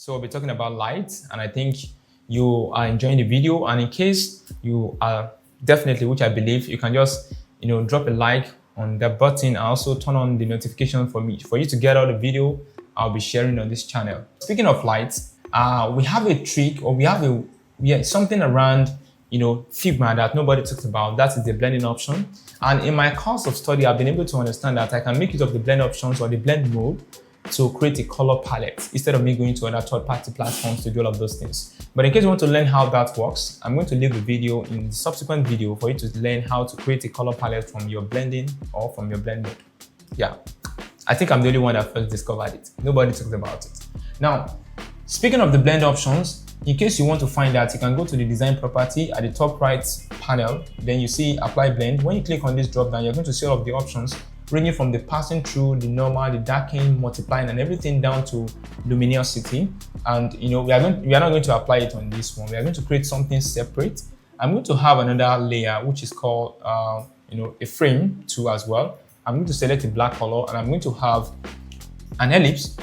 So we'll be talking about light, and I think you are enjoying the video. And in case you are definitely, which I believe, you can just drop a like on that button and also turn on the notification for you to get all the video I'll be sharing on this channel. Speaking of light, we have a trick, or we have something around Figma that nobody talks about. That is the blending option. And in my course of study, I've been able to understand that I can make use of the blend options or the blend mode to create a color palette instead of me going to other third-party platforms to do all of those things. But in case you want to learn how that works, I'm going to leave a video in the subsequent video for you to learn how to create a color palette from your blending or from your blend mode. Yeah, I think I'm the only one that first discovered it. Nobody talks about it. Now, speaking of the blend options, in case you want to find that, you can go to the design property at the top right panel. Then you see apply blend. When you click on this drop down, you're going to see all of the options ranging from the passing through, the normal, the darkening, multiplying, and everything down to luminosity. And we are not going to apply it on this one. We are going to create something separate. I'm going to have another layer which is called a frame too as well. I'm going to select a black color and I'm going to have an ellipse.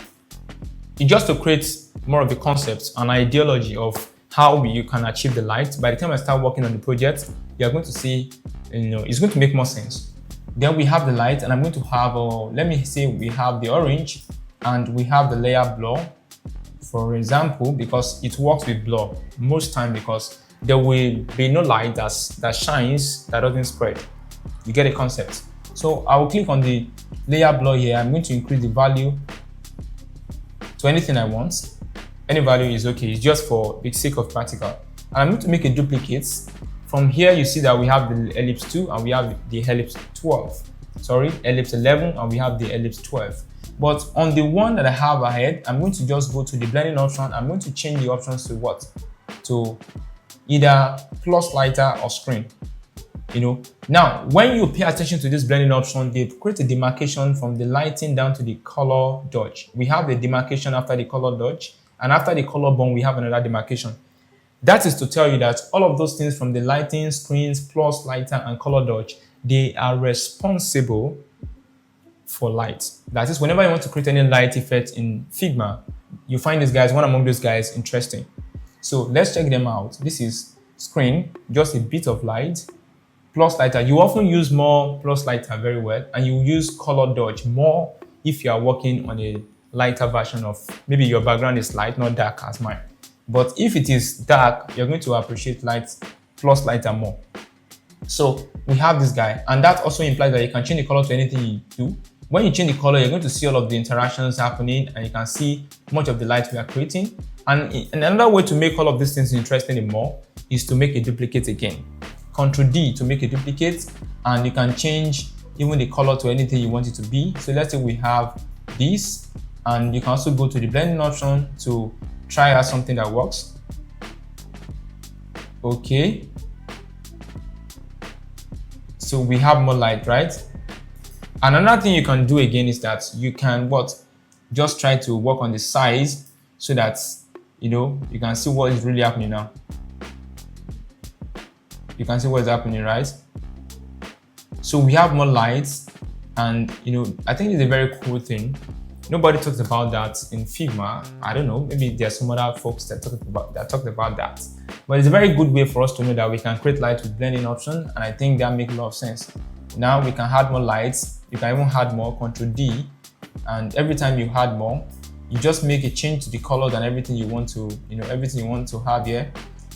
It's just to create more of the concepts and ideology of how you can achieve the light. By the time I start working on the project, you're going to see, it's going to make more sense. Then we have the light, and I'm going to have, let me say we have the orange and we have the layer blur, for example, because it works with blur most time because there will be no light that shines, that doesn't spread. You get a concept. So I will click on the layer blur here. I'm going to increase the value to anything I want. Any value is okay. It's just for the sake of practical. And I'm going to make a duplicate. From here, you see that we have the ellipse 2 and we have the ellipse 12. Sorry, ellipse 11 and we have the ellipse 12. But on the one that I have ahead, I'm going to just go to the blending option. I'm going to change the options to what? To either plus lighter or screen. Now, when you pay attention to this blending option, they create a demarcation from the lighting down to the color dodge. We have the demarcation after the color dodge, and after the color bond, we have another demarcation. That is to tell you that all of those things from the lighting, screens, plus lighter, and color dodge, they are responsible for light. That is, whenever you want to create any light effect in Figma, you find these guys, one among those guys, interesting. So let's check them out. This is screen, just a bit of light, plus lighter. You often use more plus lighter very well, and you use color dodge more if you are working on a lighter version of, maybe your background is light, not dark as mine. But if it is dark, you're going to appreciate light plus lighter more. So we have this guy, and that also implies that you can change the color to anything you do. When you change the color, you're going to see all of the interactions happening, and you can see much of the light we are creating. And another way to make all of these things interesting more is to make a duplicate again. Ctrl D to make a duplicate, and you can change even the color to anything you want it to be. So let's say we have this, and you can also go to the blending option to try out something that works. Okay. So we have more light, right? And another thing you can do again is that you can just try to work on the size so that you can see what is really happening now. You can see what is happening, right? So we have more lights, and I think it's a very cool thing. Nobody talks about that in Figma. I don't know, maybe there are some other folks that talked about that. But it's a very good way for us to know that we can create light with blending option, and I think that makes a lot of sense. Now we can add more lights. You can even add more, Ctrl D, and every time you add more, you just make a change to the colors and everything you want to, everything you want to have here.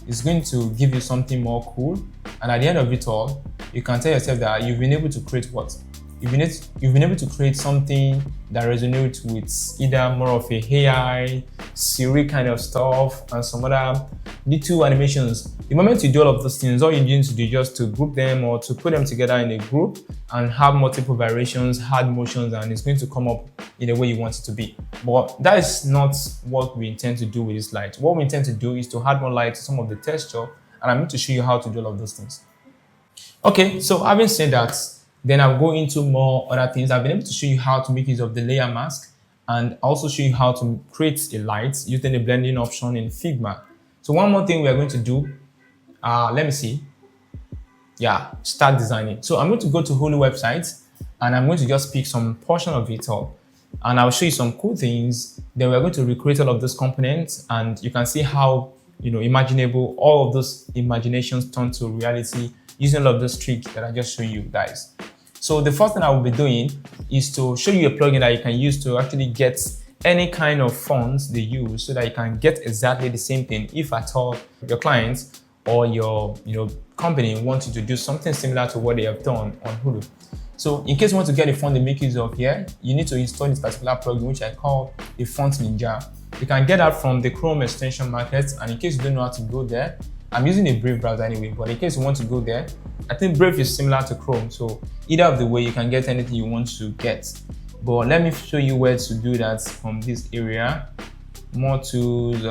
It's going to give you something more cool, and at the end of it all, you can tell yourself that you've been able to create what? You've been able to create something that resonates with either more of a AI, Siri kind of stuff, and some other little animations. The moment you do all of those things, all you need to do is just to group them or to put them together in a group and have multiple variations, hard motions, and it's going to come up in the way you want it to be. But that is not what we intend to do with this light. What we intend to do is to add more light to some of the texture, and I'm going to show you how to do all of those things. Okay, so having said that, then I'll go into more other things. I've been able to show you how to make use of the layer mask and also show you how to create a light using the blending option in Figma. So one more thing we are going to do, let me see. Yeah, start designing. So I'm going to go to Huly website, and I'm going to just pick some portion of it all. and I'll show you some cool things. Then we're going to recreate all of those components, and you can see how, imaginable all of those imaginations turn to reality using all of those tricks that I just showed you guys. So the first thing I will be doing is to show you a plugin that you can use to actually get any kind of fonts they use, so that you can get exactly the same thing if at all your clients or your company wants you to do something similar to what they have done on Huly. So in case you want to get a font they make use of here, you need to install this particular plugin, which I call the Font Ninja. You can get that from the Chrome extension market, and in case you don't know how to go there, I'm using a Brave browser anyway, but in case you want to go there, I think Brave is similar to Chrome, so either of the way you can get anything you want to get. But let me show you where to do that from this area. More tools,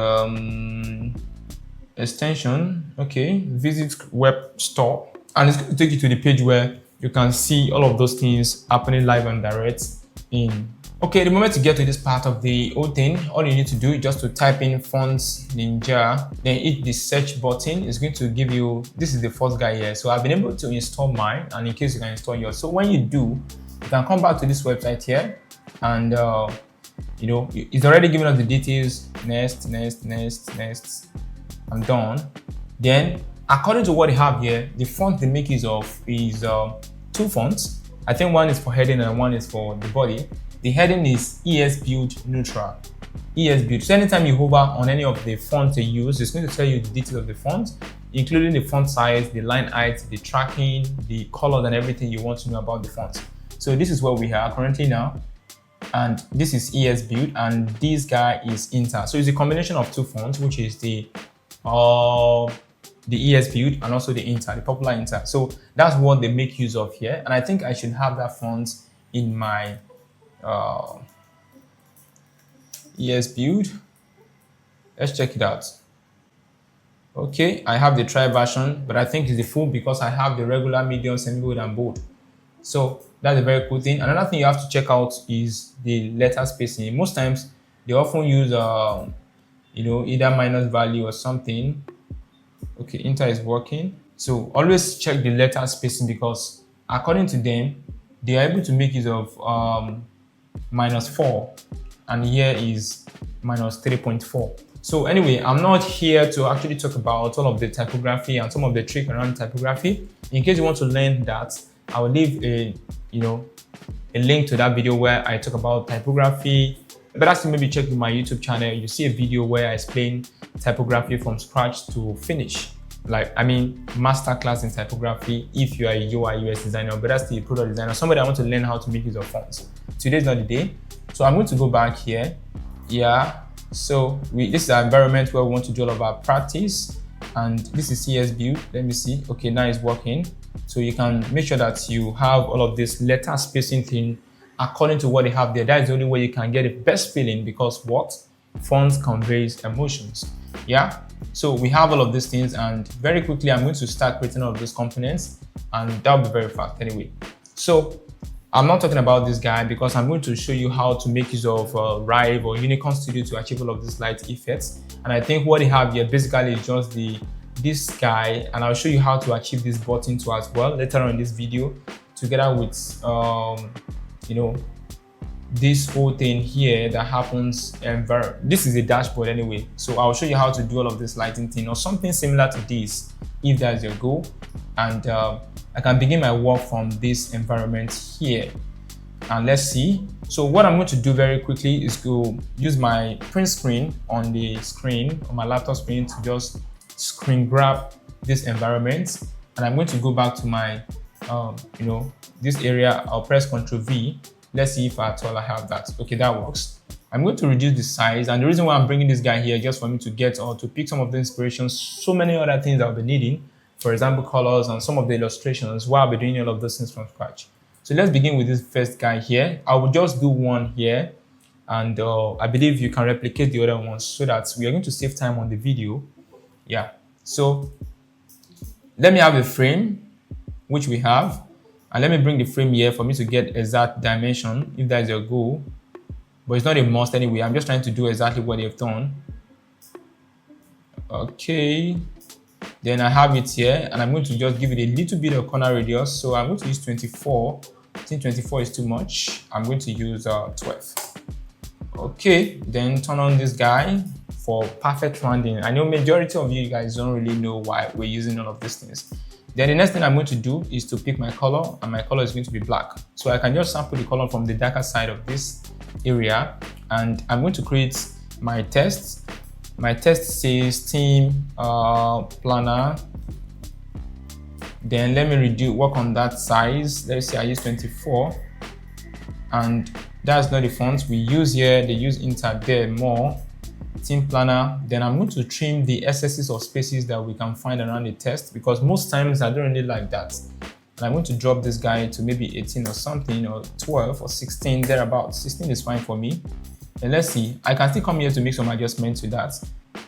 extension, okay, visit web store, and it's going to take you to the page where you can see all of those things happening live and direct in. Okay, the moment you get to this part of the whole thing, all you need to do is just to type in Fonts Ninja, then hit the search button. It's going to give you, this is the first guy here. So I've been able to install mine, and in case you can install yours. So when you do, you can come back to this website here, and it's already giving us the details. Next. I'm done. Then according to what they have here, the font they make use of is two fonts. I think one is for heading and one is for the body. The heading is ES Build Neutral. ES Build. So anytime you hover on any of the fonts they use, it's going to tell you the details of the font, including the font size, the line height, the tracking, the colors, and everything you want to know about the font. So this is what we have currently now. And this is ES Build, and this guy is Inter. So it's a combination of two fonts, which is the ES Build and also the Inter, the popular Inter. So that's what they make use of here. And I think I should have that font in my ES Build. Let's check it out. Okay, I have the tri version, but I think it's the full because I have the regular, medium, semi-bold, and bold. So that's a very cool thing. Another thing you have to check out is the letter spacing. Most times they often use either minus value or something. Okay, Inter is working. So always check the letter spacing, because according to them, they are able to make use of -4, and here is -3.4. So anyway, I'm not here to actually talk about all of the typography and some of the trick around typography. In case you want to learn that, I will leave a link to that video where I talk about typography. But that's to maybe check my YouTube channel. You see a video where I explain typography from scratch to finish. Masterclass in typography if you are a UI UX designer, but that's the product designer, somebody I want to learn how to make use of fonts. Today's not the day. So I'm going to go back here. Yeah. So this is our environment where we want to do all of our practice. And this is CS Build. Let me see. Okay, now it's working. So you can make sure that you have all of this letter spacing thing according to what they have there. That is the only way you can get the best feeling, because fonts conveys emotions. Yeah. So we have all of these things, and very quickly I'm going to start creating all of those components, and that'll be very fast anyway. So I'm not talking about this guy because I'm going to show you how to make use of Rive or Unicorn Studio to achieve all of these light effects. And I think what they have here basically is just this guy, and I'll show you how to achieve this button too as well later on in this video, together with this whole thing here that happens. This is a dashboard anyway, so I'll show you how to do all of this lighting thing or something similar to this if that's your goal. And I can begin my work from this environment here, and let's see. So what I'm going to do very quickly is to use my print screen on the screen on my laptop screen to just screen grab this environment, and I'm going to go back to my this area. I'll press Ctrl V. Let's see if at all I have that. Okay, that works. I'm going to reduce the size, and the reason why I'm bringing this guy here just for me to get or to pick some of the inspirations, so many other things I'll be needing, for example colors and some of the illustrations, while I'll be doing all of those things from scratch. So let's begin with this first guy here. I will just do one here, and I believe you can replicate the other ones so that we are going to save time on the video. Yeah, so let me have a frame, which we have, and let me bring the frame here for me to get exact dimension if that is your goal. But it's not a must anyway. I'm just trying to do exactly what they've done. Okay, then I have it here, and I'm going to just give it a little bit of corner radius. So I'm going to use 24. I think 24 is too much. I'm going to use 12. Okay, then turn on this guy for perfect rounding. I know majority of you guys don't really know why we're using all of these things. Then the next thing I'm going to do is to pick my color, and my color is going to be black. So I can just sample the color from the darker side of this area, and I'm going to create my test. My test says theme planner. Then let me work on that size. Let's say I use 24, and that's not the font we use here. They use Inter there more. Theme planner. Then I'm going to trim the excesses or spaces that we can find around the text, because most times I don't really like that. And I'm going to drop this guy to maybe 18 or something, or 12 or 16, thereabouts. 16 is fine for me. And let's see, I can still come here to make some adjustments to that.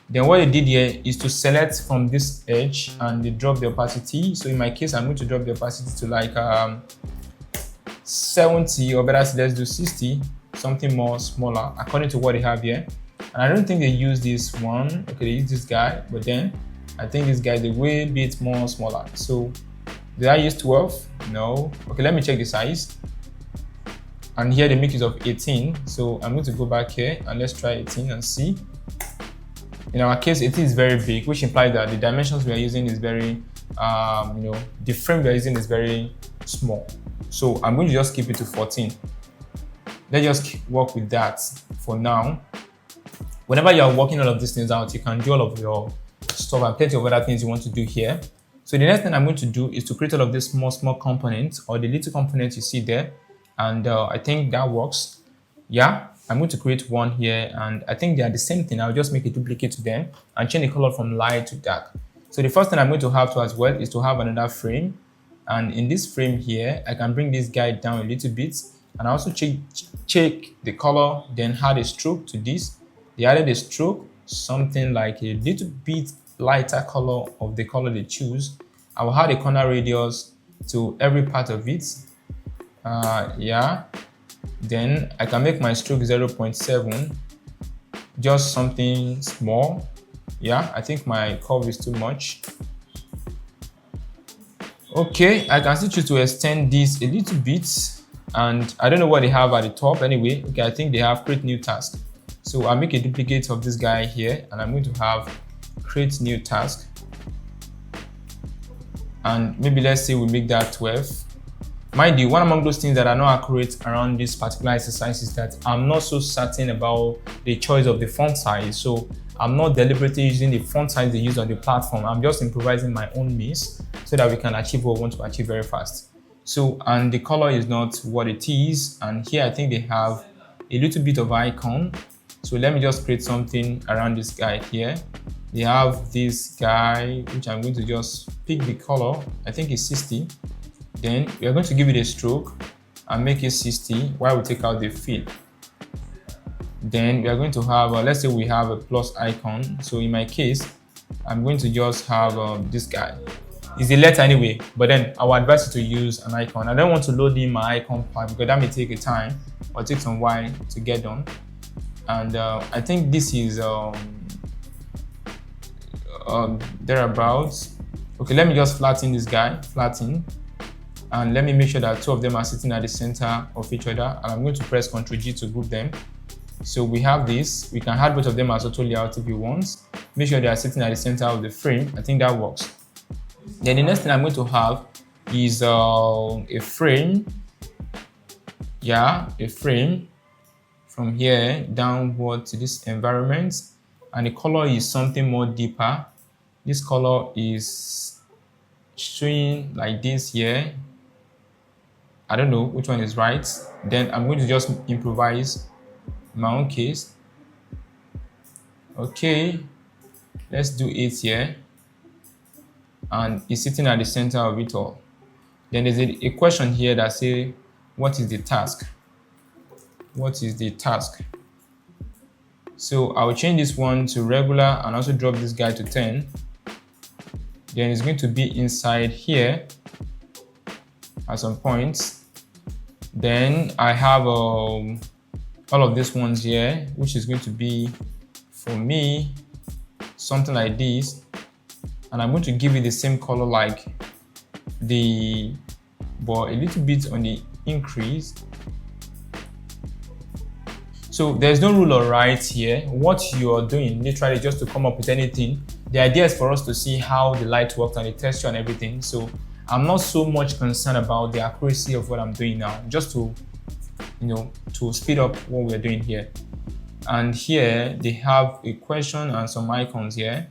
Then what I did here is to select from this edge and they drop the opacity. So in my case, I'm going to drop the opacity to like 70, or better, let's do 60, something more smaller according to what they have here. And I don't think they use this one. Okay, they use this guy, but then I think this guy is a way bit more smaller. So did I use 12? No. Okay, let me check the size. And here they make use of 18. So I'm going to go back here and let's try 18 and see. In our case, 18 is very big, which implies that the dimensions we are using is very, the frame we are using is very small. So I'm going to just keep it to 14. Let's just work with that for now. Whenever you are working all of these things out, you can do all of your stuff and plenty of other things you want to do here. So the next thing I'm going to do is to create all of these small components, or the little components you see there. And I think that works. Yeah, I'm going to create one here, and I think they are the same thing. I'll just make a duplicate to them and change the color from light to dark. So the first thing I'm going to have to as well is to have another frame. And in this frame here, I can bring this guy down a little bit, and I also check the color, then add a stroke to this. They added a stroke, something like a little bit lighter color of the color they choose. I will add a corner radius to every part of it. Yeah. Then I can make my stroke 0.7, just something small. Yeah, I think my curve is too much. Okay, I can still choose to extend this a little bit, and I don't know what they have at the top anyway. Okay, I think they have create new task. So I'll make a duplicate of this guy here, and I'm going to have create new task. And maybe let's say we make that 12. Mind you, one among those things that are not accurate around this particular exercise is that I'm not so certain about the choice of the font size. So I'm not deliberately using the font size they use on the platform. I'm just improvising my own means so that we can achieve what we want to achieve very fast. So, and the color is not what it is. And here I think they have a little bit of icon. So let me just create something around this guy here. They have this guy, which I'm going to just pick the color. I think it's 60. Then we are going to give it a stroke and make it 60 while we take out the fill. Then we are going to have, let's say we have a plus icon. So in my case, I'm going to just have this guy. It's a letter anyway, but then I would advise you to use an icon. I don't want to load in my icon part because that may take a time or take some while to get done. And I think this is thereabouts. Okay, let me just flatten this guy, flatten. And let me make sure that two of them are sitting at the center of each other. And I'm going to press Ctrl G to group them. So we have this. We can add both of them as auto layout if you want. Make sure they are sitting at the center of the frame. I think that works. Then the next thing I'm going to have is a frame. Yeah, a frame from here downward to this environment. And the color is something more deeper. This color is showing like this here. I don't know which one is right. Then I'm going to just improvise my own case. Okay, let's do it here. And it's sitting at the center of it all. Then there's a question here that says, what is the task? What is the task? So I'll change this one to regular and also drop this guy to 10. Then it's going to be inside here at some points. Then I have all of these ones here, which is going to be for me something like this. And I'm going to give it the same color like but a little bit on the increase. So there's no rule or right here. What you're doing literally just to come up with anything. The idea is for us to see how the light works and the texture and everything. So I'm not so much concerned about the accuracy of what I'm doing now, just to, to speed up what we're doing here. And here they have a question and some icons here.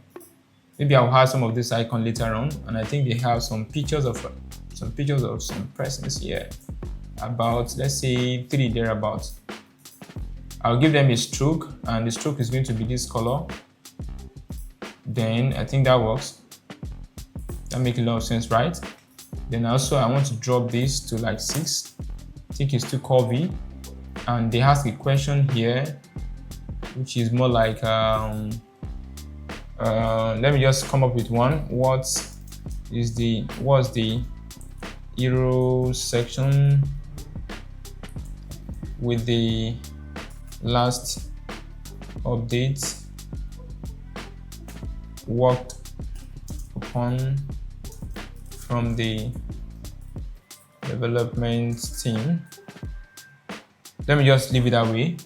Maybe I'll have some of this icon later on, and I think they have some pictures of some persons here, about, let's say, 3 thereabouts. I'll give them a stroke, and the stroke is going to be this color. Then I think that works. That makes a lot of sense, right? Then also I want to drop this to like 6. I think it's too curvy. And they ask a question here, which is more like, let me just come up with one. What's the hero section with the last update worked upon from the development team? Let me just leave it that way,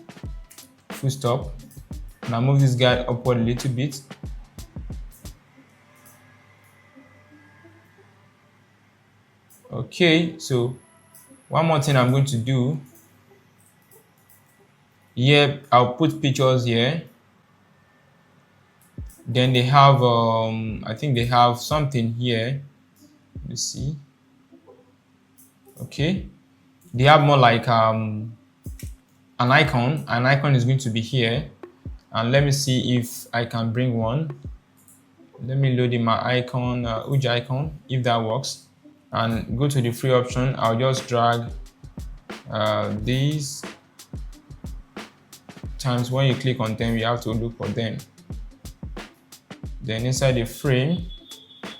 full stop. Now move this guy upward a little bit. Okay, so one more thing I'm going to do here, I'll put pictures here. Then they have I think they have something here. Let's see. Okay, they have more like an icon. An icon is going to be here, and let me see if I can bring one. Let me load in my icon, Huly icon, if that works, and go to the free option. I'll just drag these times. When you click on them, you have to look for them. Then inside the frame,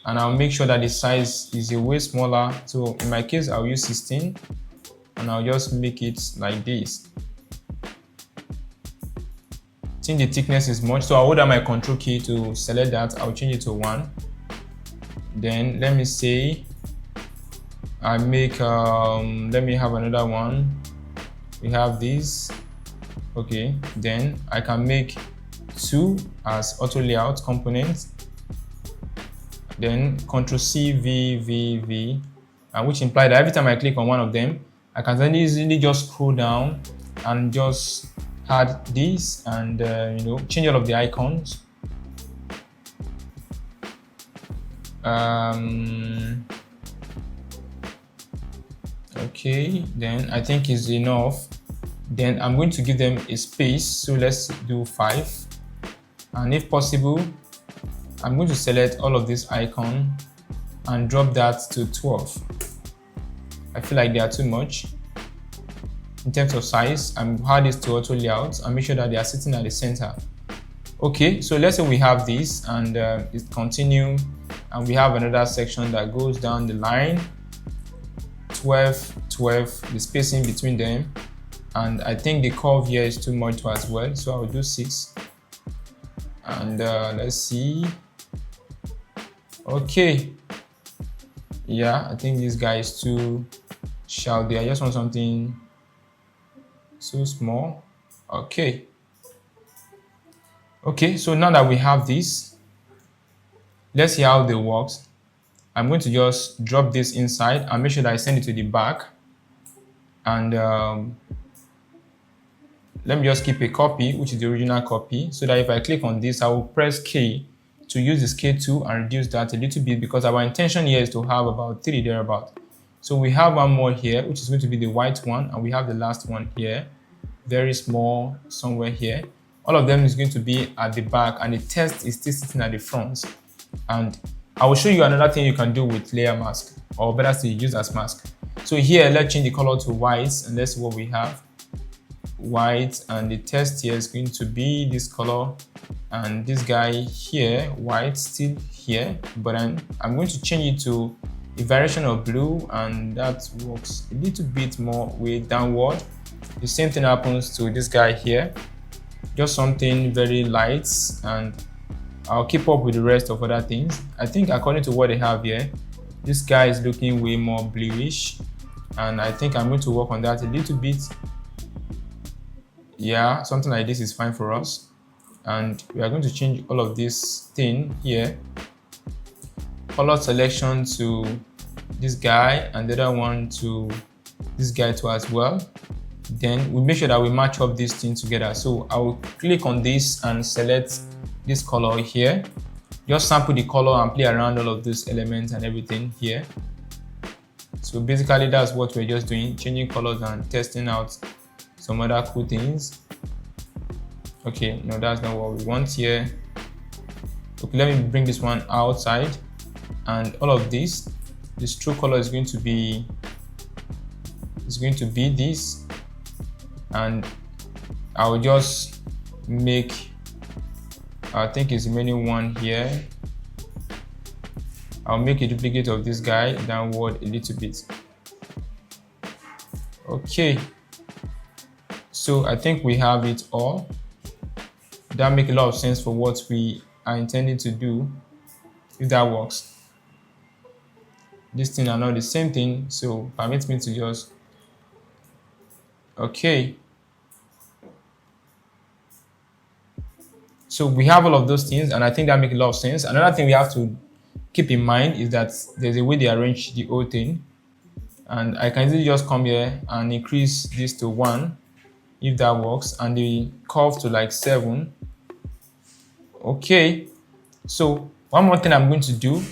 and I'll make sure that the size is a way smaller. So in my case, I'll use 16, and I'll just make it like this. I think the thickness is much, so I'll hold down my control key to select that. I'll change it to 1. Then let me say I make let me have another one. We have this. Okay, then I can make 2 as auto layout components. Then Ctrl C V, which implies that every time I click on one of them, I can then easily just scroll down and just add this and change all of the icons. Okay, then I think it's enough. Then I'm going to give them a space, so let's do 5. And if possible, I'm going to select all of this icon and drop that to 12. I feel like they are too much. In terms of size, I'm add this to auto layout and make sure that they are sitting at the center. Okay, so let's say we have this and it continue, and we have another section that goes down the line, 12, the spacing between them. And I think the curve here is too much as well, so I'll do 6. And let's see. Okay, yeah, I think this guy is too shallow there. I just want something too small. Okay, so now that we have this, let's see how they works. I'm going to just drop this inside and make sure that I send it to the back. And let me just keep a copy, which is the original copy, so that if I click on this, I will press K to use the scale tool and reduce that a little bit, because our intention here is to have about 3 thereabout. So we have one more here, which is going to be the white one, and we have the last one here, very small, somewhere here. All of them is going to be at the back, and the text is still sitting at the front. And I will show you another thing you can do with layer mask, or better still, use as mask. So here, let's change the color to white, and let's see what we have. White, and the text here is going to be this color, and this guy here, white, still here, but I'm going to change it to a variation of blue, and that works a little bit more way downward. The same thing happens to this guy here, just something very light, and I'll keep up with the rest of other things. I think according to what they have here, this guy is looking way more bluish, and I think I'm going to work on that a little bit. Yeah, something like this is fine for us. And we are going to change all of this thing here. Color selection to this guy and the other one to this guy too as well. Then we make sure that we match up this thing together. So I will click on this and select this color here. Just sample the color and play around all of these elements and everything here. So basically that's what we're just doing, changing colors and testing out some other cool things. Okay, no, that's not what we want here. Okay, let me bring this one outside, and all of this true color is going to be this, and I will just make, I think it's the remaining one here. I'll make a duplicate of this guy downward a little bit. Okay, so I think we have it all. That makes a lot of sense for what we are intending to do, if that works. This thing are not the same thing, so permit me to just, okay. So we have all of those things, and I think that makes a lot of sense. Another thing we have to keep in mind is that there's a way they arrange the whole thing, and I can easily just come here and increase this to 1 if that works, and the curve to like 7. Okay, so one more thing I'm going to do,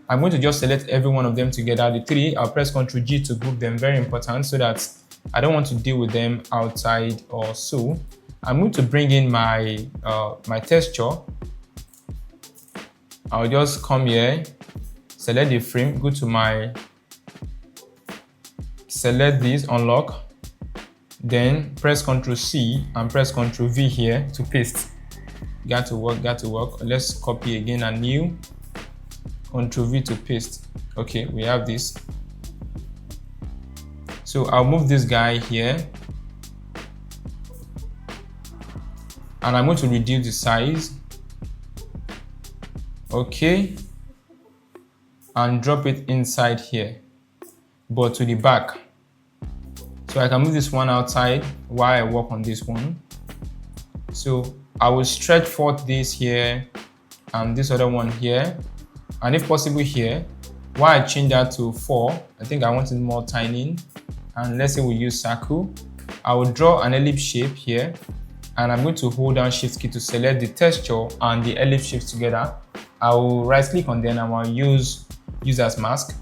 I'm going to just select every one of them together, the 3. I'll press Ctrl G to group them, very important, so that I don't want to deal with them outside or so. I'm going to bring in my my texture. I'll just come here, select the frame, go to my, select this, unlock, then press Ctrl C and press Ctrl V here to paste. Got to work. Let's copy again and new, Ctrl V to paste. Okay, we have this. So I'll move this guy here, and I'm going to reduce the size. Okay, and drop it inside here, but to the back. So I can move this one outside while I work on this one. So I will stretch forth this here and this other one here, and if possible here. While I change that to 4, I think I want it more tiny, and let's say we use circle. I will draw an ellipse shape here, and I'm going to hold down Shift key to select the texture and the ellipse shapes together. I will right click on them and I'll use as mask.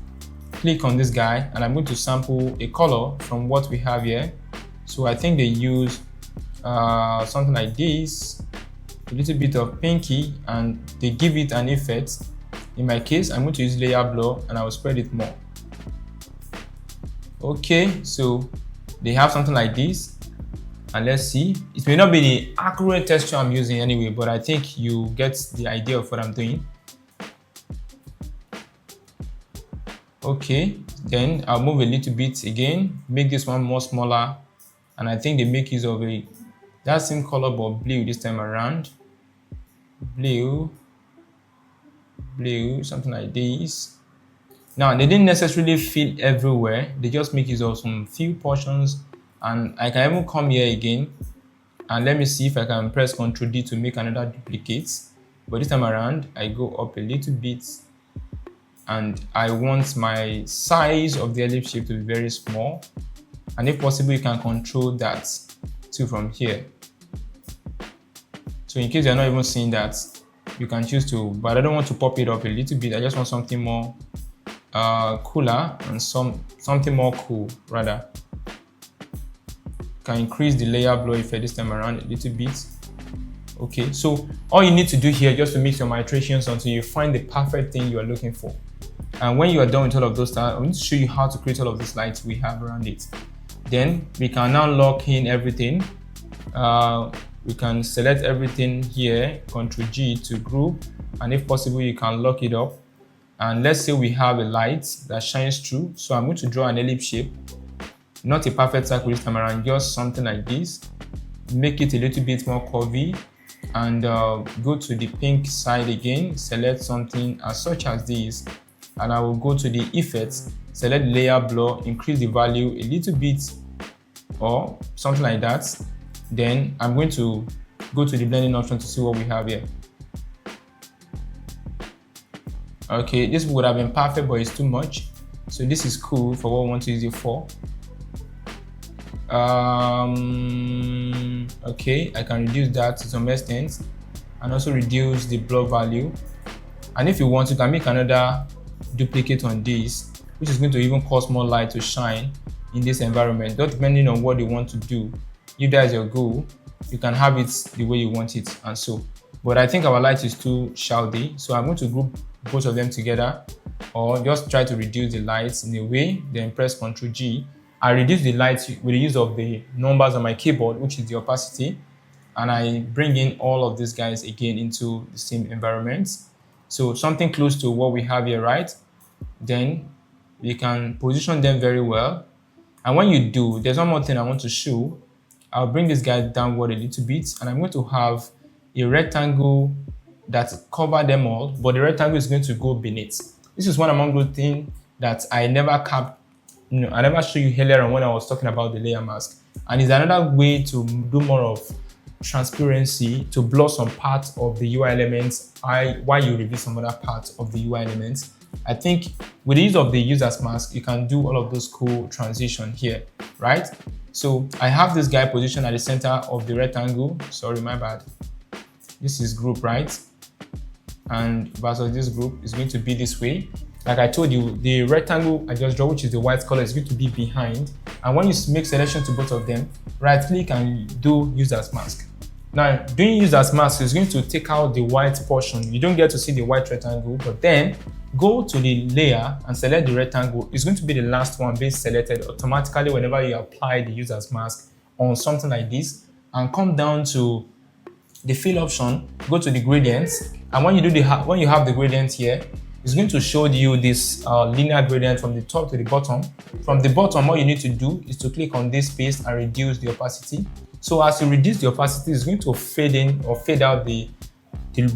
Click on this guy, and I'm going to sample a color from what we have here. So I think they use something like this, a little bit of pinky, and they give it an effect. In my case, I'm going to use layer blur, and I will spread it more. Okay, so they have something like this, and let's see. It may not be the accurate texture I'm using anyway, but I think you get the idea of what I'm doing. Okay, then I'll move a little bit again, make this one more smaller, and I think they make use of that same color but blue this time around. Blue, something like this. Now they didn't necessarily fill everywhere, they just make use of some few portions, and I can even come here again and let me see if I can press Ctrl D to make another duplicate. But this time around I go up a little bit, and I want my size of the ellipse shape to be very small, and if possible you can control that too from here. So in case you're not even seeing that, you can choose to, but I don't want to pop it up a little bit. I just want something more cooler and something more cool rather. Can increase the layer blur effect this time around a little bit. Okay, so all you need to do here just to mix your iterations until you find the perfect thing you are looking for. And when you are done with all of those stuff, I'm going to show you how to create all of these lights we have around it. Then we can now lock in everything. We can select everything here, Ctrl G to group, and if possible you can lock it up. And let's say we have a light that shines through, so I'm going to draw an ellipse shape, not a perfect circle this time around, just something like this. Make it a little bit more curvy, and go to the pink side again, select something as such as this, and I will go to the effects, select layer blur, increase the value a little bit or something like that. Then I'm going to go to the blending option to see what we have here. Okay, this would have been perfect, but it's too much. So this is cool for what we want to use it for. Okay, I can reduce that to some extent and also reduce the blur value. And if you want, you can make another duplicate on this, which is going to even cause more light to shine in this environment. Not depending on what you want to do. If that is your goal, you can have it the way you want it and so. But I think our light is too shouty, so I'm going to group both of them together, or just try to reduce the lights in a way, then press Ctrl G. I reduce the lights with the use of the numbers on my keyboard, which is the opacity, and I bring in all of these guys again into the same environment. So something close to what we have here, right? Then you can position them very well. And when you do, there's one more thing I want to show. I'll bring this guy downward a little bit, and I'm going to have a rectangle that cover them all, but the rectangle is going to go beneath. This is one among those things that I never I never showed you earlier on when I was talking about the layer mask. And it's another way to do more of transparency, to blur some parts of the UI elements while you reveal some other parts of the UI elements. I think with the use of the user's mask, you can do all of those cool transition here, right? So I have this guy positioned at the center of the rectangle. Sorry, my bad. This is group, right? And versus this group is going to be this way. Like I told you, the rectangle I just draw, which is the white color, is going to be behind. And when you make selection to both of them, right click and do user's mask. Now, doing user's mask is going to take out the white portion. You don't get to see the white rectangle, but then go to the layer and select the rectangle. It's going to be the last one being selected automatically whenever you apply the user's mask on something like this, and come down to the fill option, go to the gradients, and when you do when you have the gradient here, it's going to show you this linear gradient from the top to the bottom. From the bottom, all you need to do is to click on this space and reduce the opacity. So as you reduce the opacity, it's going to fade in or fade out the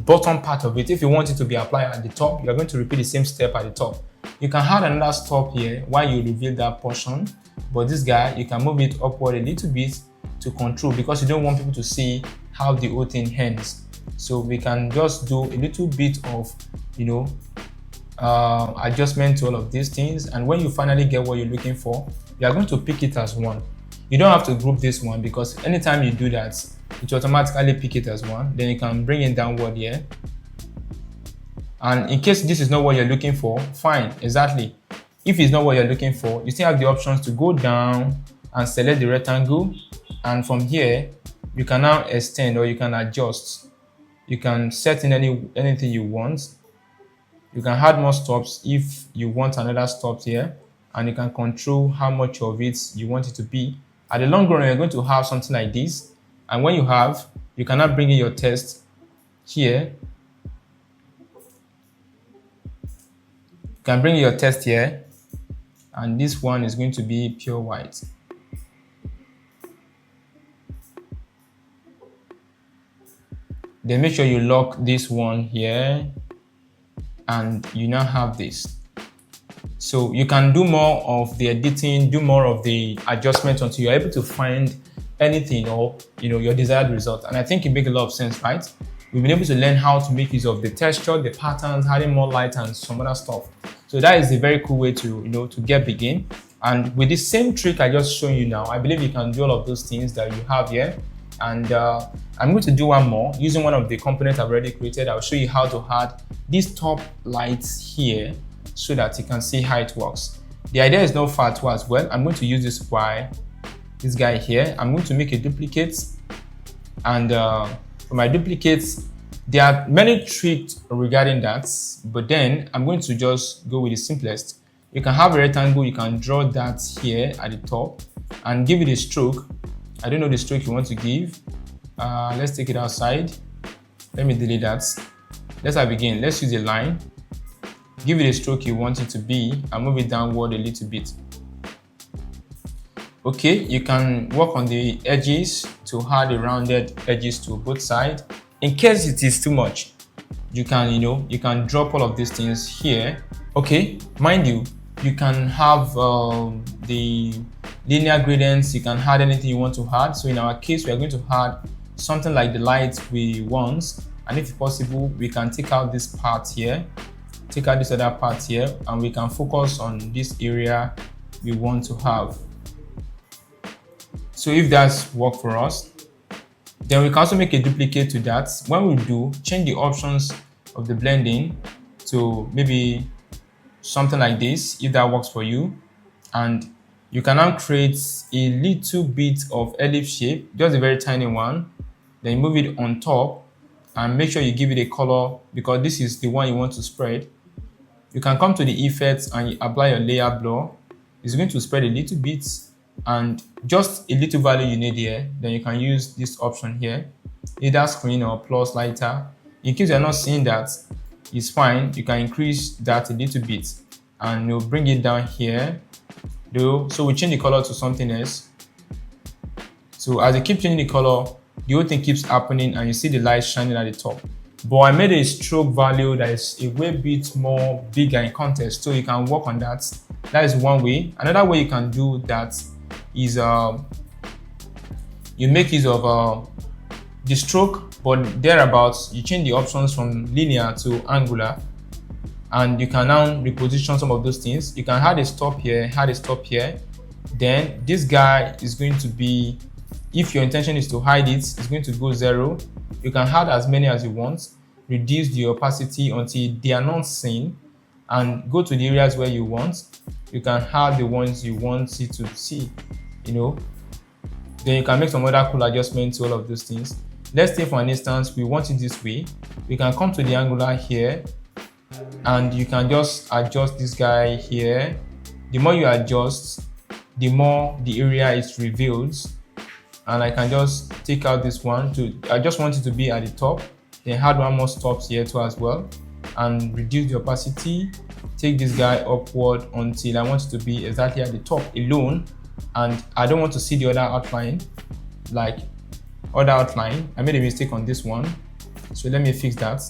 bottom part of it. If you want it to be applied at the top, you're going to repeat the same step at the top. You can add another stop here while you reveal that portion, but this guy, you can move it upward a little bit to control, because you don't want people to see how the whole thing ends. So we can just do a little bit of, adjustment to all of these things. And when you finally get what you're looking for, you are going to pick it as one. You don't have to group this one, because anytime you do that, it automatically pick it as one. Then you can bring it downward here. And in case this is not what you're looking for, fine, exactly. If it's not what you're looking for, you still have the options to go down and select the rectangle. And from here, you can now extend or you can adjust. You can set in anything you want. You can add more stops if you want another stop here, and you can control how much of it you want it to be. At the long run, you're going to have something like this. And when you have, you can now bring in your text here. You can bring in your text here, and this one is going to be pure white. Then make sure you lock this one here, and you now have this. So you can do more of the editing, do more of the adjustment until you're able to find anything or your desired result. And I think it makes a lot of sense, right? We've been able to learn how to make use of the texture, the patterns, adding more light and some other stuff. So that is a very cool way to to get begin. And with the same trick I just shown you now, I believe you can do all of those things that you have here. And I'm going to do one more using one of the components I've already created. I'll show you how to add these top lights here so that you can see how it works. The idea is not far too as well. I'm going to use this guy here. I'm going to make a duplicate, and for my duplicates, there are many tricks regarding that, but then I'm going to just go with the simplest. You can have a rectangle, you can draw that here at the top and give it a stroke. I don't know the stroke you want to give. Let's take it outside. Let me delete that. Let's begin. Let's use a line. Give it a stroke you want it to be and move it downward a little bit. Okay, you can work on the edges to add the rounded edges to both sides. In case it is too much, you can, you can drop all of these things here. Okay, mind you, you can have the linear gradients, you can add anything you want to add. So in our case, we are going to add something like the light we want, and if possible, we can take out this part here, take out this other part here, and we can focus on this area we want to have. So if that's work for us, then we can also make a duplicate to that. When we do, change the options of the blending to maybe something like this, if that works for you. And you can now create a little bit of ellipse shape, just a very tiny one. Then move it on top and make sure you give it a color, because this is the one you want to spread. You can come to the effects and apply your layer blur. It's going to spread a little bit, and just a little value you need here. Then you can use this option here, either screen or plus lighter. In case you're not seeing that, it's fine. You can increase that a little bit and you'll bring it down here. So we change the color to something else. So as you keep changing the color, the whole thing keeps happening and you see the light shining at the top. But I made a stroke value that is a way bit more bigger in context, so you can work on that. That is one way. Another way you can do that is you make use of the stroke, but thereabouts you change the options from linear to angular, and you can now reposition some of those things. You can add a stop here, add a stop here. Then this guy is going to be, if your intention is to hide it, it's going to go 0. You can add as many as you want, reduce the opacity until they are not seen, and go to the areas where you want. You can add the ones you want it to see, Then you can make some other cool adjustments to all of those things. Let's say for an instance, we want it this way. We can come to the angular here, and you can just adjust this guy here. The more you adjust, the more the area is revealed. And I can just take out this one I just want it to be at the top, then add one more stops here too as well, and reduce the opacity. Take this guy upward until I want it to be exactly at the top alone, and I don't want to see the other outline. I made a mistake on this one, so let me fix that.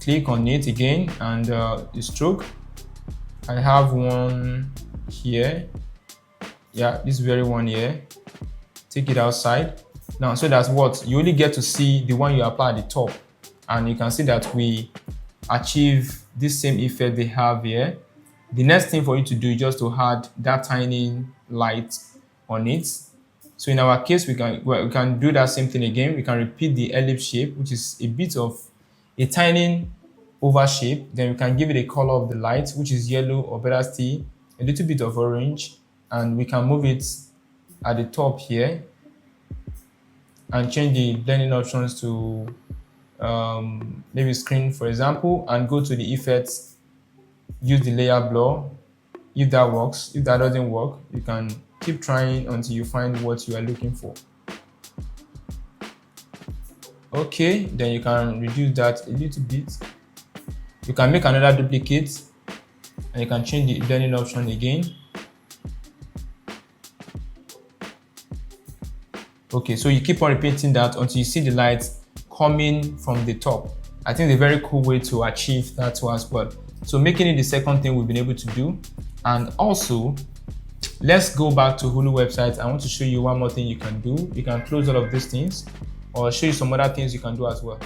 Click on it again, and the stroke, I have one here. Yeah, this very one here. Take it outside. Now, so that's what you only get to see, the one you apply at the top, and you can see that we achieve this same effect they have here. The next thing for you to do is just to add that tiny light on it. So in our case, we can do that same thing again. We can repeat the ellipse shape, which is a bit of a tiny oval shape. Then we can give it a color of the light, which is yellow, or better still, a little bit of orange, and we can move it at the top here and change the blending options to maybe screen, for example, and go to the effects, use the layer blur. If that works, if that doesn't work, you can keep trying until you find what you are looking for. Okay, then you can reduce that a little bit. You can make another duplicate, and you can change the blending option again. Okay, so you keep on repeating that until you see the light coming from the top. I think it's a very cool way to achieve that too as well. So making it the second thing we've been able to do. And also, let's go back to Huly website. I want to show you one more thing you can do. You can close all of these things, or show you some other things you can do as well.